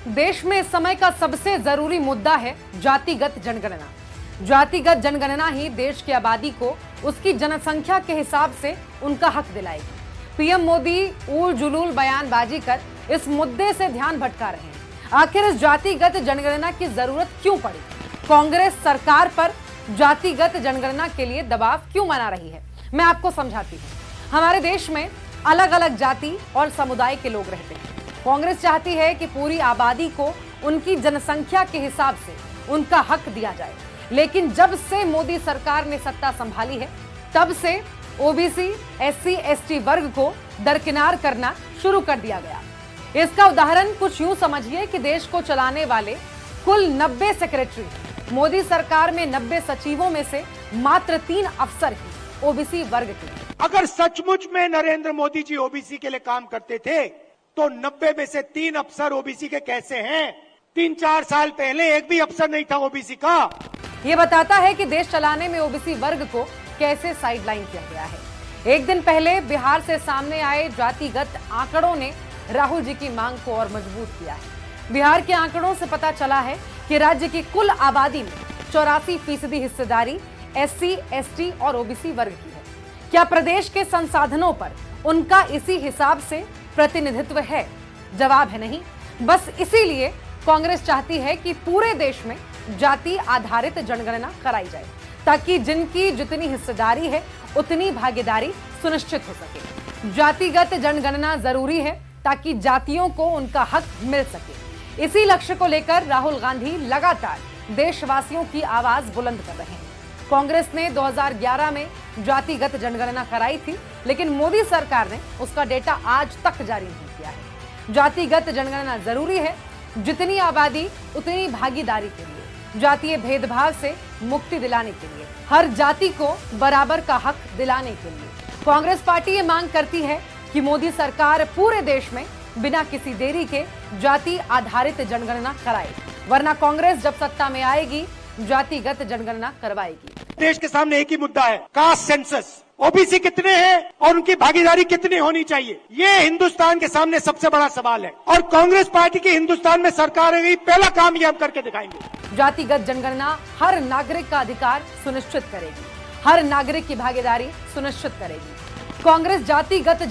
देश में इस समय का सबसे जरूरी मुद्दा है जातिगत जनगणना। जातिगत जनगणना ही देश की आबादी को उसकी जनसंख्या के हिसाब से उनका हक दिलाएगी। पीएम मोदी उल जुलूल बयानबाजी कर इस मुद्दे से ध्यान भटका रहे हैं। आखिर इस जातिगत जनगणना की जरूरत क्यों पड़ी? कांग्रेस सरकार पर जातिगत जनगणना के लिए दबाव क्यों बना रही है? मैं आपको समझाती हूँ। हमारे देश में अलग अलग जाति और समुदाय के लोग रहते हैं। कांग्रेस चाहती है कि पूरी आबादी को उनकी जनसंख्या के हिसाब से उनका हक दिया जाए, लेकिन जब से मोदी सरकार ने सत्ता संभाली है तब से ओबीसी, एससी, एसटी वर्ग को दरकिनार करना शुरू कर दिया गया। इसका उदाहरण कुछ यूं समझिए कि देश को चलाने वाले कुल 90 सेक्रेटरी, मोदी सरकार में 90 सचिवों में से मात्र 3 अफसर ही ओबीसी वर्ग के। अगर सचमुच में नरेंद्र मोदी जी ओबीसी के लिए काम करते थे तो 90 में से 3 अफसर ओबीसी के कैसे हैं? 3-4 साल पहले एक भी अफसर नहीं था ओबीसी का। ये बताता है कि देश चलाने में ओबीसी वर्ग को कैसे साइडलाइन किया गया है। एक दिन पहले बिहार से सामने आए जातिगत आंकड़ों ने राहुल जी की मांग को और मजबूत किया है। बिहार के आंकड़ों से पता चला है कि राज्य की कुल आबादी में 84% हिस्सेदारी एससी, एसटी और ओबीसी वर्ग की है। क्या प्रदेश के संसाधनों पर उनका इसी हिसाब से प्रतिनिधित्व है? जवाब है नहीं। बस इसीलिए कांग्रेस चाहती है कि पूरे देश में जाति आधारित जनगणना कराई जाए, ताकि जिनकी जितनी हिस्सेदारी है उतनी भागीदारी सुनिश्चित हो सके। जातिगत जनगणना जरूरी है ताकि जातियों को उनका हक मिल सके। इसी लक्ष्य को लेकर राहुल गांधी लगातार देशवासियों की आवाज बुलंद कर रहे हैं। कांग्रेस ने 2011 में जातिगत जनगणना कराई थी, लेकिन मोदी सरकार ने उसका डेटा आज तक जारी नहीं किया है। जातिगत जनगणना जरूरी है, जितनी आबादी उतनी भागीदारी के लिए, जातीय भेदभाव से मुक्ति दिलाने के लिए, हर जाति को बराबर का हक दिलाने के लिए कांग्रेस पार्टी ये मांग करती है कि मोदी सरकार पूरे देश में बिना किसी देरी के जाति आधारित जनगणना कराए, वरना कांग्रेस जब सत्ता में आएगी जातिगत जनगणना करवाएगी। देश के सामने एक ही मुद्दा है, कास्ट सेंसस। ओबीसी कितने हैं और उनकी भागीदारी कितनी होनी चाहिए, ये हिंदुस्तान के सामने सबसे बड़ा सवाल है। और कांग्रेस पार्टी की हिंदुस्तान में सरकार है, पहला काम ये हम करके दिखाएंगे। जातिगत जनगणना हर नागरिक का अधिकार सुनिश्चित करेगी, हर नागरिक की भागीदारी सुनिश्चित करेगी। कांग्रेस जातिगत